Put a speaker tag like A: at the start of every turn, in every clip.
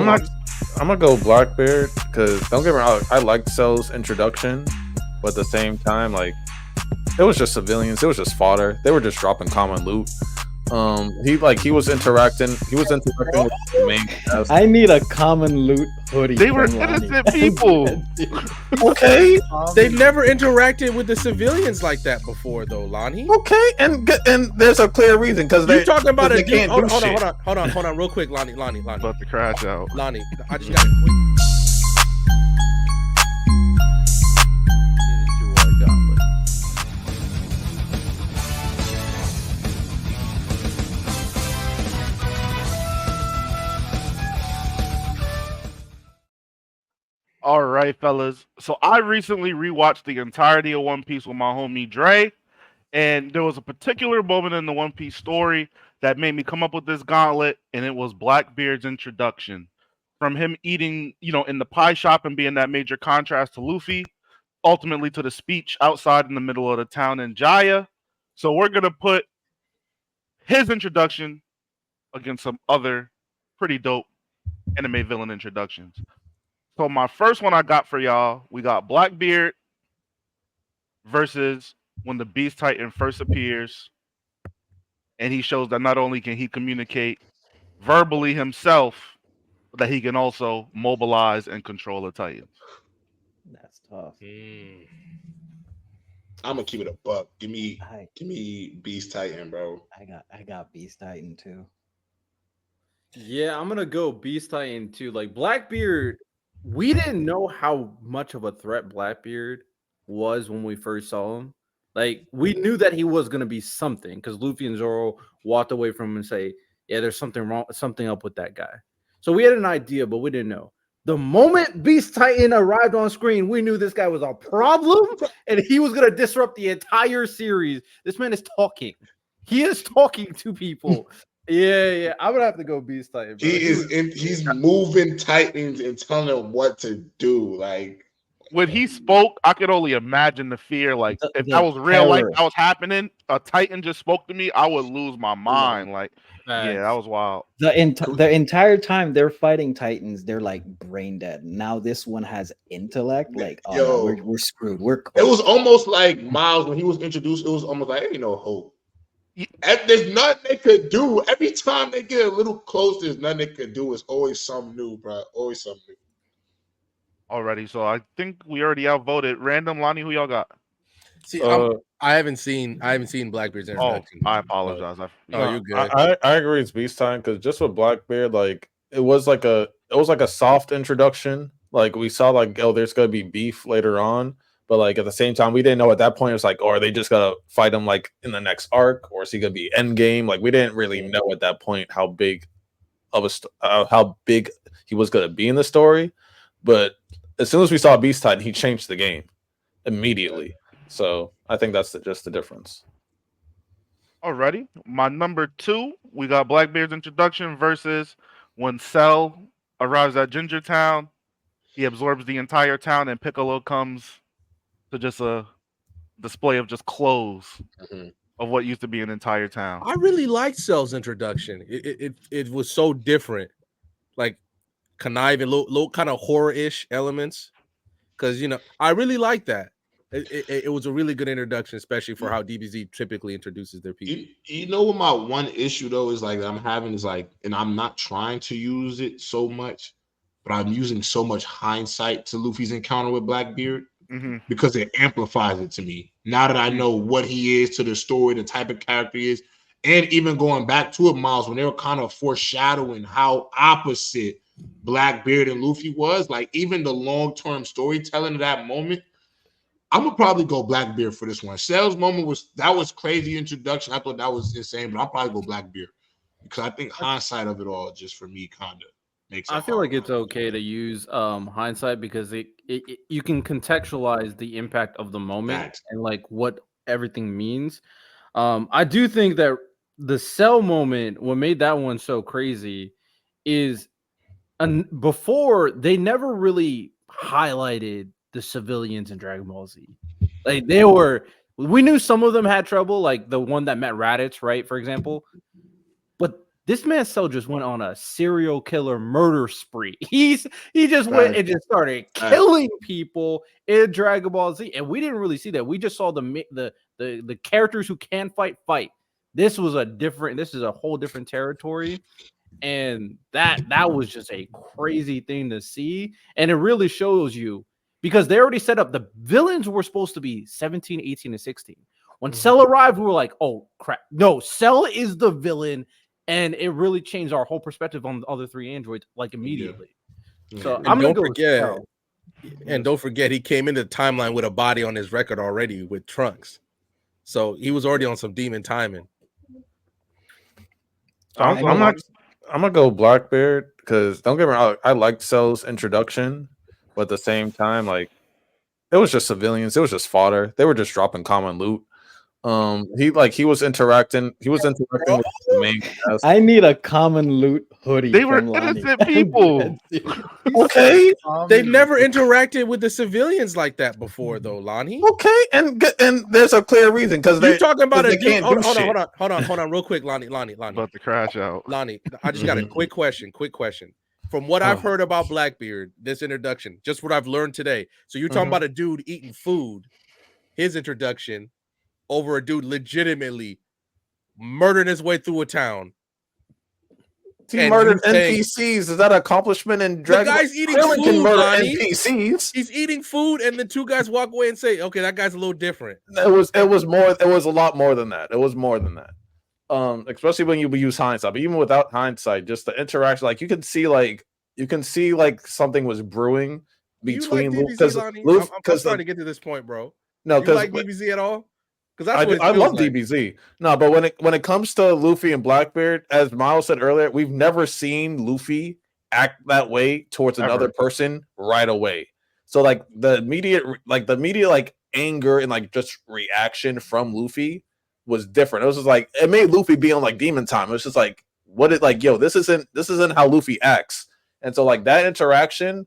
A: I'm not. I'm gonna go Blackbeard because don't get me wrong, I liked Cell's introduction, but at the same time, like it was just civilians. It was just fodder. They were just dropping common loot. He was interacting. He was interacting with the main cast.
B: I need a common loot hoodie.
C: They were
B: from Lonnie.
C: innocent people.
A: Okay,
D: They've never interacted with the civilians like that before, though, Lonnie.
A: okay, and there's a clear reason because
D: You're talking about
A: they
D: a dude.
A: can't do shit.
D: Hold on, real quick, Lonnie.
C: About to crash out.
D: Lonnie, I just got.
C: Gauntlet. All right, fellas. So I recently rewatched the entirety of One Piece with my homie Dre, and there was a particular moment in the One Piece story that made me come up with this gauntlet, and it was Blackbeard's introduction. From him eating, in the pie shop and being that major contrast to Luffy, ultimately to the speech outside in the middle of the town in Jaya. So we're gonna put his introduction against some other pretty dope anime villain introductions. So my first one I got for y'all, we got Blackbeard versus when the Beast Titan first appears, and he shows that not only can he communicate verbally himself, but that he can also mobilize and control the Titans.
B: That's tough.
E: I'm gonna keep it a buck. Give me Beast Titan, bro.
B: I got Beast Titan too.
F: Yeah, I'm gonna go Beast Titan too. Like Blackbeard, we didn't know how much of a threat Blackbeard was when we first saw him. Like we knew that he was gonna be something because Luffy and Zoro walked away from him and say, "Yeah, there's something wrong, something up with that guy." So we had an idea, but we didn't know. The moment Beast Titan arrived on screen, we knew this guy was a problem and he was gonna disrupt the entire series. This man is talking. He is talking to people. Yeah. I would have to go Beast Titan. Bro.
E: He's moving Titans and telling them what to do. Like
C: When he spoke, I could only imagine the fear. Like if that was real life, that was happening. A Titan just spoke to me, I would lose my mind. Like, yeah, that was wild.
B: The entire time they're fighting Titans, they're like brain dead. Now this one has intellect. Like, oh, no, we're screwed.
E: It was almost like Miles when he was introduced. It was almost like ain't no hope. There's nothing they could do. Every time they get a little close, there's nothing they could do. It's always something new, bro. Always something new.
C: Already, so I think we already outvoted. Random, Lonnie, who y'all got?
D: See, I haven't seen Blackbeard's introduction.
C: I apologize.
D: You're good.
A: I agree. It's Beast Time because just with Blackbeard, like it was like a soft introduction. Like we saw, like there's gonna be beef later on, but like at the same time, we didn't know at that point. It was like, oh, are they just gonna fight him like in the next arc, or is he gonna be end game? Like we didn't really know at that point how big he was gonna be in the story. But as soon as we saw Beast Titan, he changed the game immediately. So I think that's just the difference.
C: Alrighty. My number 2, we got Blackbeard's introduction versus when Cell arrives at Ginger Town, he absorbs the entire town, and Piccolo comes to just a display of just clothes of what used to be an entire town.
D: I really liked Cell's introduction. It was so different, like conniving, low kind of horror-ish elements. Because I really like that. It was a really good introduction, especially for how DBZ typically introduces their people.
E: You know what my one issue though is like that I'm having is like, and I'm not trying to use it so much, but I'm using so much hindsight to Luffy's encounter with Blackbeard because it amplifies it to me. Now that I know what he is to the story, the type of character he is, and even going back to it, Miles, when they were kind of foreshadowing how opposite Blackbeard and Luffy was, like even the long-term storytelling of that moment, I'm gonna probably go Blackbeard for this one. Cell's moment was crazy introduction. I thought that was insane, but I'll probably go Blackbeard because I think hindsight of it all just for me kind of makes it
F: I feel like it's okay to use hindsight because you can contextualize the impact of the moment and like what everything means. I do think that the Cell moment, what made that one so crazy is before they never really highlighted the civilians in Dragon Ball Z. Like we knew some of them had trouble, like the one that met Raditz, right? For example. But This man Cell just went on a serial killer murder spree. He just went and just started killing people in Dragon Ball Z, and we didn't really see that. We just saw the characters who can fight. This is a whole different territory, and that was just a crazy thing to see, and it really shows you because they already set up the villains were supposed to be 17, 18, and 16. When Cell arrived, we were like, oh crap, no, Cell is the villain. And it really changed our whole perspective on the other three androids like immediately. Yeah. So I'm gonna go.
D: And don't forget, he came into the timeline with a body on his record already with Trunks, so he was already on some demon timing.
A: I'm gonna go Blackbeard because don't get me wrong, I liked Cell's introduction, but at the same time, like it was just civilians, it was just fodder. They were just dropping common loot. He was interacting with the main cast.
B: I need a common loot hoodie.
C: They were innocent people.
D: Okay, they've never interacted with the civilians like that before, though, Lonnie.
A: Okay, and there's a clear reason because they're
D: talking about a dude. Hold on, real quick, Lonnie.
C: About to crash out,
D: Lonnie. I just got a quick question. From what I've heard about Blackbeard, this introduction, just what I've learned today. So you're talking about a dude eating food. His introduction. Over a dude legitimately murdering his way through a town.
A: He murdered NPCs. Is that an accomplishment in Dragon Ball?
D: The guy's eating food, can murder NPCs. He's eating food, and then two guys walk away and say, "Okay, that guy's a little different."
A: It was a lot more than that. It was more than that. Especially when you use hindsight. But even without hindsight, just the interaction, like you can see something was brewing between
D: Luke. Because I'm trying to get to this point, bro.
A: No, because
D: like DBZ at all?
A: I love DBZ. No, but when it comes to Luffy and Blackbeard, as Miles said earlier, we've never seen Luffy act that way towards another person right away. So like the immediate anger and like just reaction from Luffy was different. It was just like it made Luffy be on like demon time. It was just like this isn't how Luffy acts. And so like that interaction,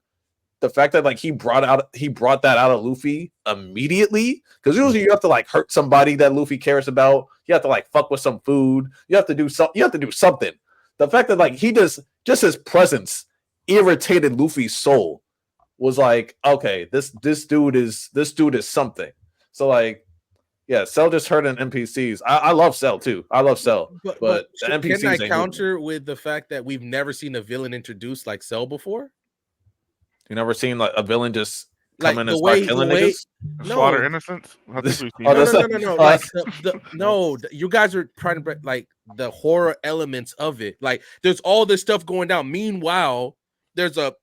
A: the fact that like he brought that out of Luffy immediately, because usually you have to like hurt somebody that Luffy cares about. You have to like fuck with some food. You have to do something. The fact that like he just his presence irritated Luffy's soul was like, okay, this dude is something. So like, yeah, Cell just hurting NPCs. I love Cell too. I love Cell, but the NPCs
D: can I counter with the fact that we've never seen a villain introduced like Cell before?
A: You never seen like a villain just come in and start killing niggas?
C: Slaughter innocents?
D: No, you guys are trying to like the horror elements of it. Like there's all this stuff going down. Meanwhile, there's a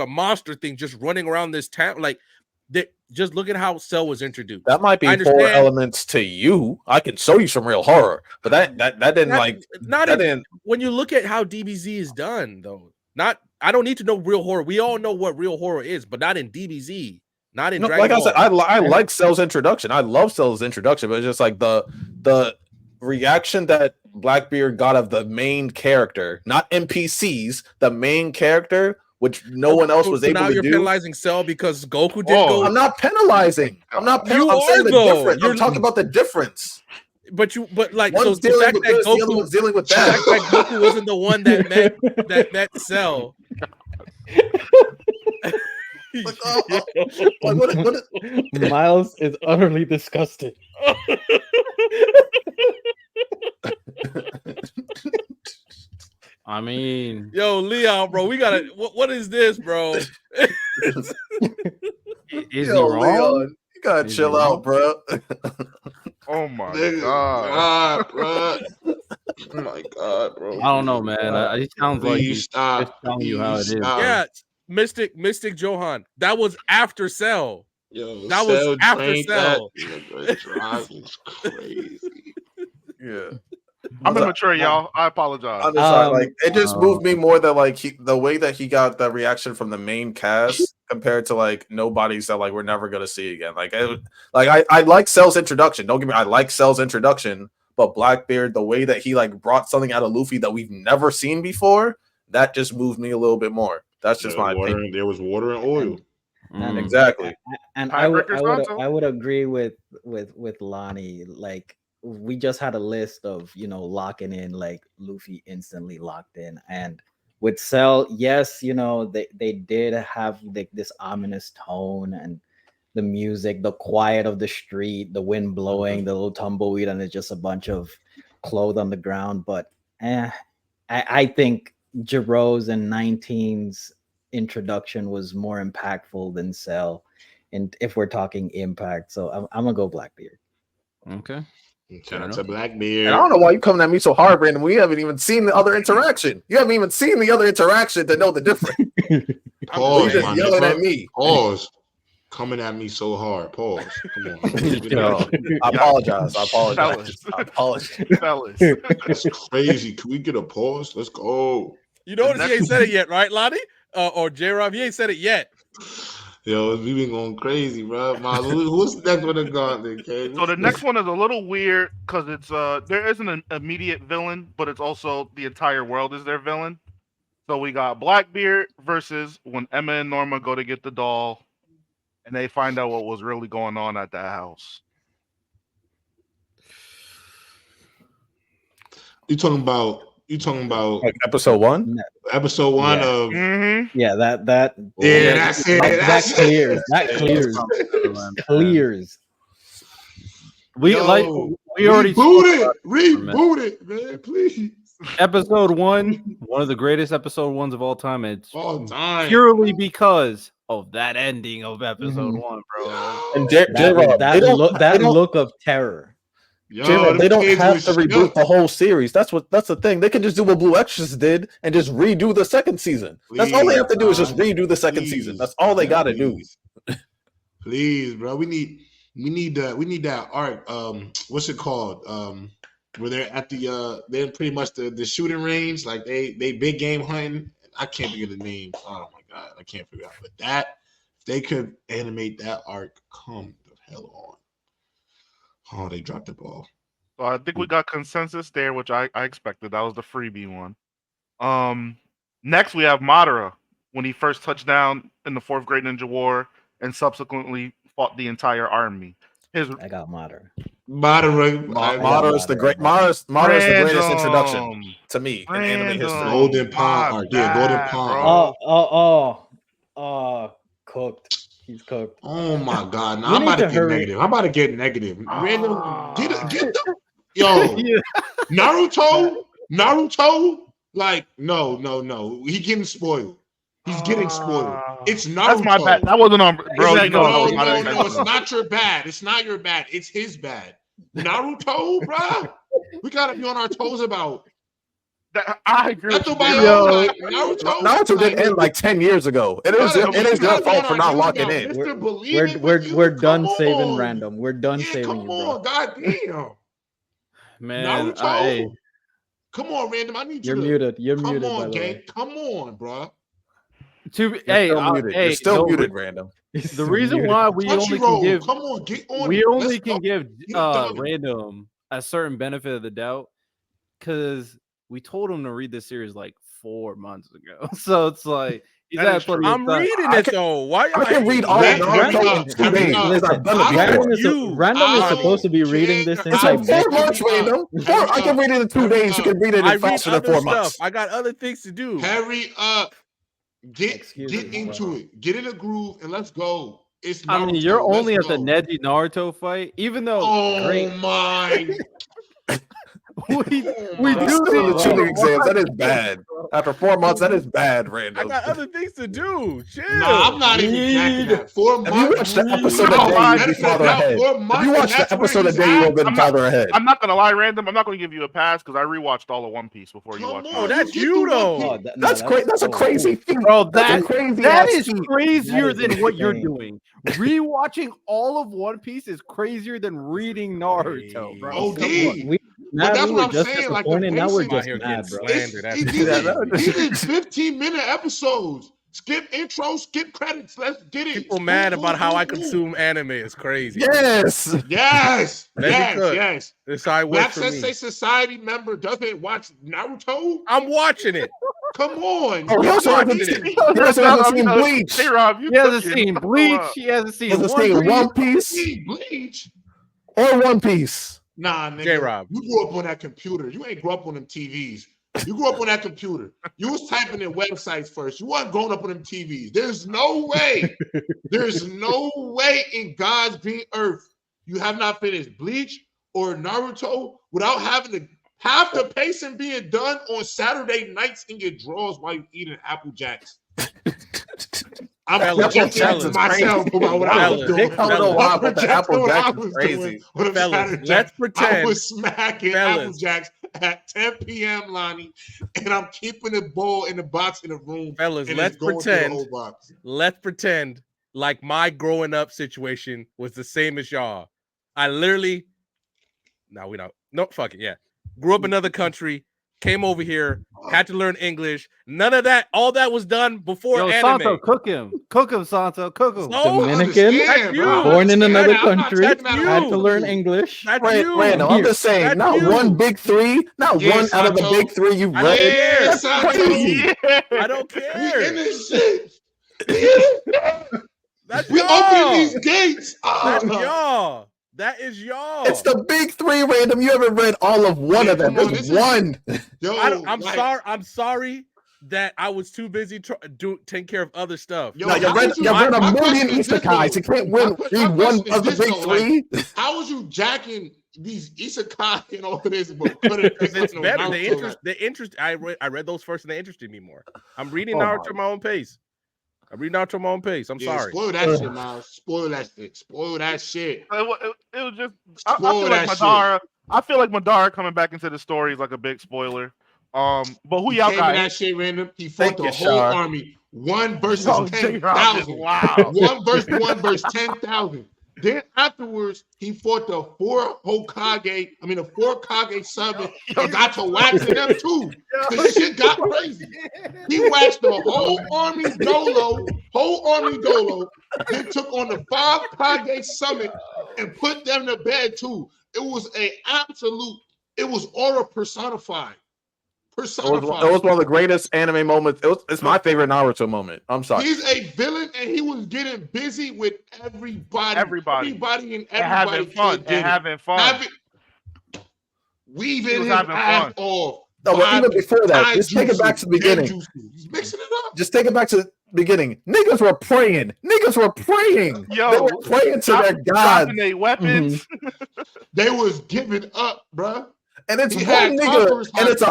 D: monster thing just running around this town. Like just look at how Cell was introduced.
A: That might be horror elements to you. I can show you some real horror, but that didn't
D: when you look at how DBZ is done though. I don't need to know real horror. We all know what real horror is, but not in DBZ, not in Dragon Ball.
A: Like I said, I like Cell's introduction. I love Cell's introduction, but it's just like the reaction that Blackbeard got of the main character, not NPCs, the main character, which no one else was able to do. Now
D: you're penalizing Cell because Goku didn't go.
A: I'm not penalizing. I'm saying the difference. I'm talking about the difference.
D: But one's the fact that Goku dealing with that. The fact that Goku wasn't the one that met Cell.
B: Miles is utterly disgusted.
F: I mean,
D: yo, Leon, bro, we gotta. What is this, bro?
F: Is he wrong?
A: Leon, you gotta chill out, bro.
C: Oh my god,
E: bro! Oh my god, bro!
F: I don't know, man. It sounds like he's just telling you how it is.
D: Yeah, Mystic Johan. That was after Cell.
E: Yo,
D: that was after Cell.
E: Drive was crazy.
A: Yeah.
C: I'm immature, y'all. I apologize.
A: It just moved me more that like the way that he got the reaction from the main cast compared to like nobodies that like we're never gonna see again. I like Cell's introduction. Don't get me. I like Cell's introduction, but Blackbeard, the way that he like brought something out of Luffy that we've never seen before, that just moved me a little bit more. That's just my opinion.
E: There was water and oil.
A: Exactly.
B: And I would agree with Lonnie. Like we just had a list of locking in, like Luffy instantly locked in, and with Cell, yes, they did have this ominous tone and the music, the quiet of the street, the wind blowing, the little tumbleweed, and it's just a bunch of clothes on the ground. But I think Jiro's and 19's introduction was more impactful than Cell, and if we're talking impact, so I'm gonna go Blackbeard.
F: Okay.
E: Shout out to
A: And
E: Blackbeard.
A: I don't know why you coming at me so hard, Brandon. We haven't even seen the other interaction. You haven't even seen the other interaction to know the difference.
E: Pause,
A: You just
E: my
A: yelling
E: nigga.
A: at me.
E: Pause. Coming at me so hard. Pause. Come on.
A: Yo, I apologize. I apologize. I apologize.
C: Fellas.
E: That's crazy. Can we get a pause? Let's go.
D: You notice he ain't said it yet, right, Lonnie? Or J-Rob, he ain't said it yet.
E: Yo, we been going crazy, bro. Miles, what's next one? The Gauntlet, okay?
C: So the next one is a little weird because it's there isn't an immediate villain, but it's also the entire world is their villain. So we got Blackbeard versus when Emma and Norma go to get the doll, and they find out what was really going on at that house.
E: You talking about
A: Like episode 1?
E: episode 1
B: Yeah.
E: of
B: Yeah, that
E: yeah, that's it.
B: that clears. That clears. Clears.
F: We already
E: reboot it, man, please.
F: episode 1, one of the greatest episode 1s of all time. It's
E: All time.
F: purely because of that ending of episode 1, bro.
A: And
B: That look of terror.
E: Yo,
A: they don't
E: kids
A: have
E: was
A: to reboot
E: shook.
A: the whole series. That's the thing. They can just do what Blue Extras did and just redo the second season. That's all they have to do is just redo the second season. That's all they got to do.
E: Please, bro. We need that arc. What's it called? Where they're at they're pretty much the shooting range. Like they big game hunting. I can't think of the name. Oh my god, I can't figure out. But that if they could animate that arc, come the hell on. Oh, they dropped the ball.
C: So I think we got consensus there, which I expected. That was the freebie one. Next we have Madara when he first touched down in the 4th Great Ninja War and subsequently fought the entire army.
B: I got Madara.
A: Madara is the greatest introduction to me in anime history.
E: Golden Pond arc. Yeah, Golden Pond.
B: Cooked. He's cooked.
E: Oh my god! Now I'm about to get negative. I'm about to get negative. Random, get the yo, Naruto. Like no. He getting spoiled. He's getting spoiled. It's Naruto.
C: That's my bad. That wasn't on, bro.
E: No,
C: You know,
E: it's not your bad. It's not your bad. It's his bad. Naruto, bro. We gotta be on our toes about.
C: I agree. With
A: Naruto didn't end like 10 years ago. It is their fault for not locking in.
B: We're done saving random. We're done saving
E: come
B: you, bro.
E: on, goddamn.
F: Man,
E: Naruto. Come on, random. I need you.
B: You're muted. You're
E: come
B: muted.
E: on,
B: by the
E: gang.
B: way.
E: Come on, bro.
A: You're still muted, random.
F: The reason why we only can give
E: come on, get on.
F: We only can give
E: done.
F: random a certain benefit of the doubt because we told him to read this series like 4 months ago. So it's like
D: I'm reading it though. Why
A: I can read all Naruto in 2 days. I've done it before.
B: Random is supposed to be reading this in
A: It's like 4 months, random. I can read it in 2 days. You can read it in faster than 4 months.
D: I got other things to do.
E: Hurry up. Get into it. Get in a groove and let's go. It's Naruto.
F: I mean, you're only at the Neji Naruto fight, even though
E: my
F: we do
A: the tuning exams. That is bad. After 4 months, that is bad, random.
D: I got other things to do. Chill.
E: Nah, I'm not even checking that. 4 months.
A: If you watch the episode a day, you'll be farther ahead. If you watch the episode a day, you'll be farther ahead.
C: I'm not gonna lie, random. I'm not gonna give you a pass because I rewatched all of One Piece before you watched.
D: Oh, that's you though.
A: That's crazy. That's a crazy thing,
F: bro. That is
B: feat.
F: crazier
B: That is
F: than what you're
B: insane.
F: doing. Rewatching all of One Piece is crazier than reading Naruto, bro.
E: OD.
B: Now
E: that's
B: we
E: what
B: were
E: I'm
B: just
E: saying. Like
B: disappointed. Now we're
D: out
B: just
D: here
B: mad,
D: getting
B: bro.
D: slandered.
E: He did 15-minute episodes. Skip intro, skip credits. Let's get it.
D: People mad about how I consume anime. It's crazy.
A: Yes.
E: Yes.
D: Good.
E: Yes.
D: This how it
E: Black
D: works for me.
E: Sensei Society member doesn't watch Naruto.
D: I'm watching it.
E: Come on.
A: Oh, he also hasn't seen Bleach.
C: Hey, Rob,
F: He hasn't seen Bleach. He hasn't seen
A: He hasn't seen One Piece
E: Bleach.
A: or One Piece.
E: Nah, nigga.
D: J-Rob.
E: You grew up on that computer. You ain't grew up on them TVs. You grew up on that computer. You was typing in websites first. You wasn't growing up on them TVs. There's no way. There's no way in God's green earth you have not finished Bleach or Naruto without having to half the pacing being done on Saturday nights in your drawers while you eating Apple Jacks. I'm projecting myself about what I was doing.
A: I don't know why, but the Apple Jack is crazy.
D: Fellas, let's pretend.
E: I was smacking Apple Jacks at 10 p.m., Lonnie, and I'm keeping the bowl in the box in the room.
D: Fellas, let's pretend. Let's pretend like my growing up situation was the same as y'all. I literally, fuck it, yeah. Grew up in another country, came over here, had to learn English. None of that. All that was done before anime.
F: Santo, cook him, Santo, cook him.
D: No,
B: Dominican, born in another country, had to learn English.
A: Random. I'm just saying, not one big three, not one out of the big three you read. That's crazy.
D: I don't care.
E: We in this shit. We
D: y'all.
E: opening these gates.
D: That's y'all. That is y'all.
A: It's the big three, Random. You haven't read all of one of them. There's one.
D: I'm sorry that I was too busy taking care of other stuff.
A: You read a million isekais. You can't read one of the big three.
E: How was you jacking these isekai and all of this? It's
D: better. The interest. I read those first, and they interested me more. I'm reading Naruto at my own pace. I'm sorry.
E: Spoil that shit, Miles. Spoil that shit.
C: It was just. I feel like Madara coming back into the story is like a big spoiler. But who y'all got?
E: That shit random. He fought the whole army. 1 versus 10,000.
C: Wow.
E: 1 versus 10,000. Then afterwards, he fought the 4 Kage summon and got to waxing them too. The shit got crazy. He waxed the whole army dolo, then took on the 5 Kage summon and put them to bed too. It was aura personified.
A: It was one of the greatest anime moments. It's my favorite Naruto moment. I'm sorry.
E: He's a villain, and he was getting busy with everybody and
C: having fun.
E: Weaving his ass off.
A: No, but even before that, just take it back to the beginning.
E: He's mixing it up.
A: Just take it back to the beginning. Niggas were praying.
C: Yo,
A: they were praying to their gods.
C: Their weapons.
E: They was giving up, bruh.
A: And it's one nigga, and it's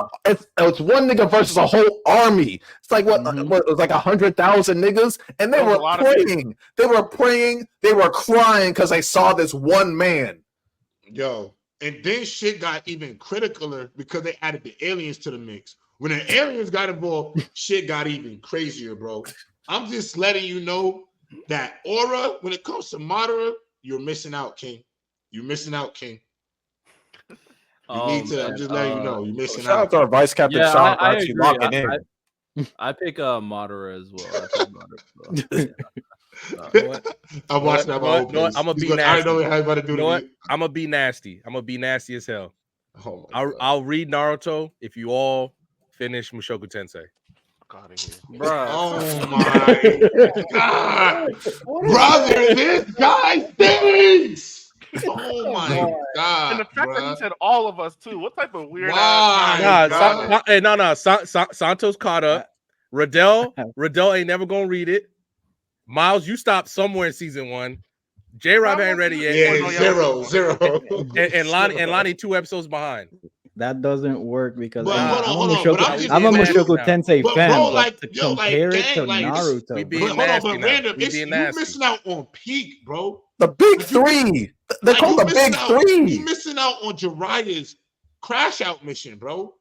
A: one nigga versus a whole army. It's like what it was like 100,000 niggas, and they were praying. They were praying. They were crying because they saw this one man.
E: Yo, and then shit got even criticaler because they added the aliens to the mix. When the aliens got involved, shit got even crazier, bro. I'm just letting you know that aura, when it comes to Madara, you're missing out, King. You're missing out, King. I'm just letting you know, you're missing
A: out. Shout out to our Vice Captain Sean for actually locking in.
F: I pick Madara as well.
E: I'm watching that.
D: I'm gonna be nasty. I know how to do it. I'm gonna be nasty. I'm gonna be nasty as hell. I'll read Naruto if you all finish Mushoku Tensei.
F: Bro.
E: Oh my god, brother, this guy stinks. Oh my god!
C: And the fact that he said all of us too. What type of weird?
D: Santos caught up. Riddell ain't never gonna read it. Miles, you stopped somewhere in season 1. J-Rob ain't ready yet.
E: Yeah, zero.
D: And Lonnie 2 episodes behind.
B: That doesn't work because
E: I'm
B: a Mushoku Tensei fan. But to compare it to Naruto,
E: you're missing out on peak, bro.
A: The big three. They call the big three.
E: You're missing out on Jiraiya's crash out mission, bro.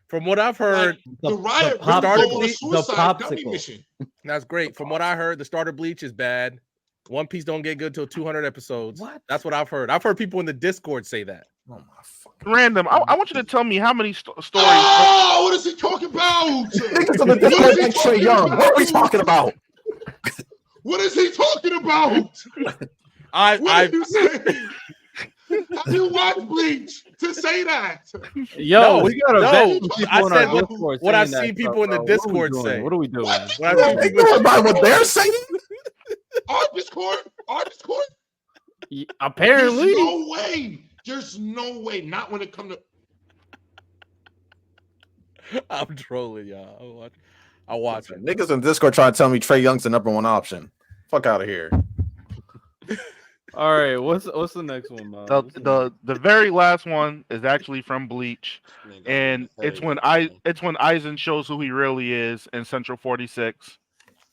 D: From what I've heard,
B: the popsicle
E: mission.
D: That's great. From what I heard, the starter Bleach is bad. One Piece don't get good till 200 episodes.
B: What?
D: That's what I've heard. I've heard people in the Discord say that.
A: Oh my fucking
C: Random. I want you to tell me how many stories.
E: Oh, what is he talking about?
A: What are we talking about?
E: What is he talking about? What are you saying? How do you watch Bleach to say that?
F: Yo, we got
D: I said what I've seen people in the Discord say.
F: What are we doing?
A: What they're saying?
E: Our Discord?
F: Apparently.
E: There's no way. There's no way. Not when it comes to.
D: I'm trolling y'all. I'll watch it.
A: Niggas in Discord trying to tell me Trey Young's the number one option. Fuck out of here.
F: All right, what's the next one, man?
C: The very last one is actually from Bleach, and it's when Aizen shows who he really is in Central 46,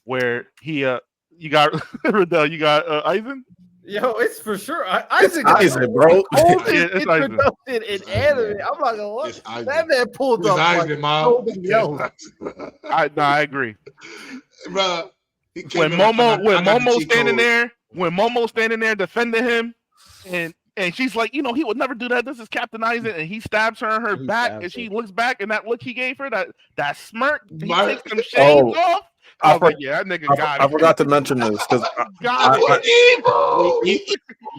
C: where he you got Riddell, you got Aizen.
F: Yo, it's for sure.
A: It's Aizen, bro.
C: It's
F: Introduction in anime. I'm not gonna lie. That man pulled up like nobody else.
C: I agree.
E: Bro,
C: When Momo's standing there defending him, and she's like, he would never do that. This is Captain Aizen, and he stabs her in her back, and she looks back, and that look he gave her, that smirk, he takes some shades off. I was like, yeah, that nigga got it.
A: I forgot to mention this because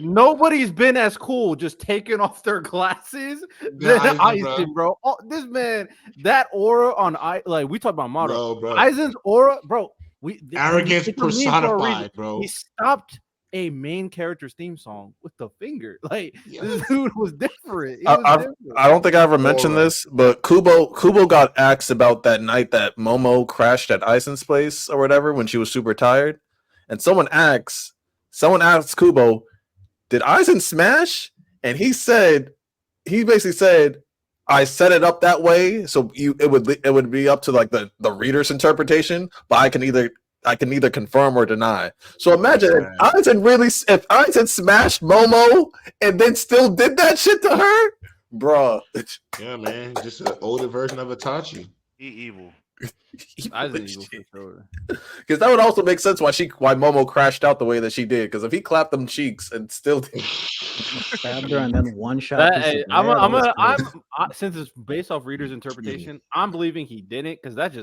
F: nobody's been as cool just taking off their glasses than Aizen, bro. Oh, this man, that aura on like we talked about Motto. Aizen's aura, bro.
E: Arrogance personified, bro.
F: He stopped a main character's theme song with the finger. Like this dude was different.
A: I don't think I ever mentioned this, but Kubo got asked about that night that Momo crashed at Aizen's place or whatever when she was super tired, and someone asked Kubo, "Did Aizen smash?" And he basically said, "I set it up that way, so it would be up to like the reader's interpretation, but I can either confirm or deny." So imagine if Aizen smashed Momo and then still did that shit to her, bruh.
E: Yeah, man, just an older version of Itachi.
C: He evil.
F: Aizen evil for sure.
A: Because that would also make sense why Momo crashed out the way that she did. Because if he clapped them cheeks and still
B: stabbed her and then one shot.
F: Since it's based off reader's interpretation, I'm believing he didn't because that's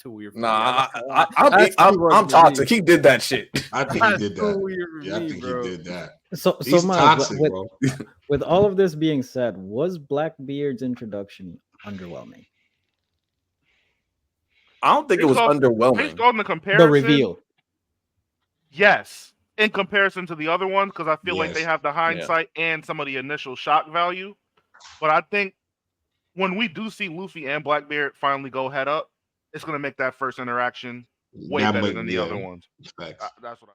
F: too weird.
A: Nah, I'm toxic. He did that shit.
E: I think he did that. Yeah, I think he did that.
B: So
E: toxic, bro.
B: With all of this being said, was Blackbeard's introduction underwhelming?
A: I don't think it was underwhelming.
C: Based on the comparison,
B: the reveal.
C: Yes, in comparison to the other ones, because I feel like they have the hindsight and some of the initial shock value. But I think when we do see Luffy and Blackbeard finally go head up, it's going to make that first interaction way better than the other ones. That's what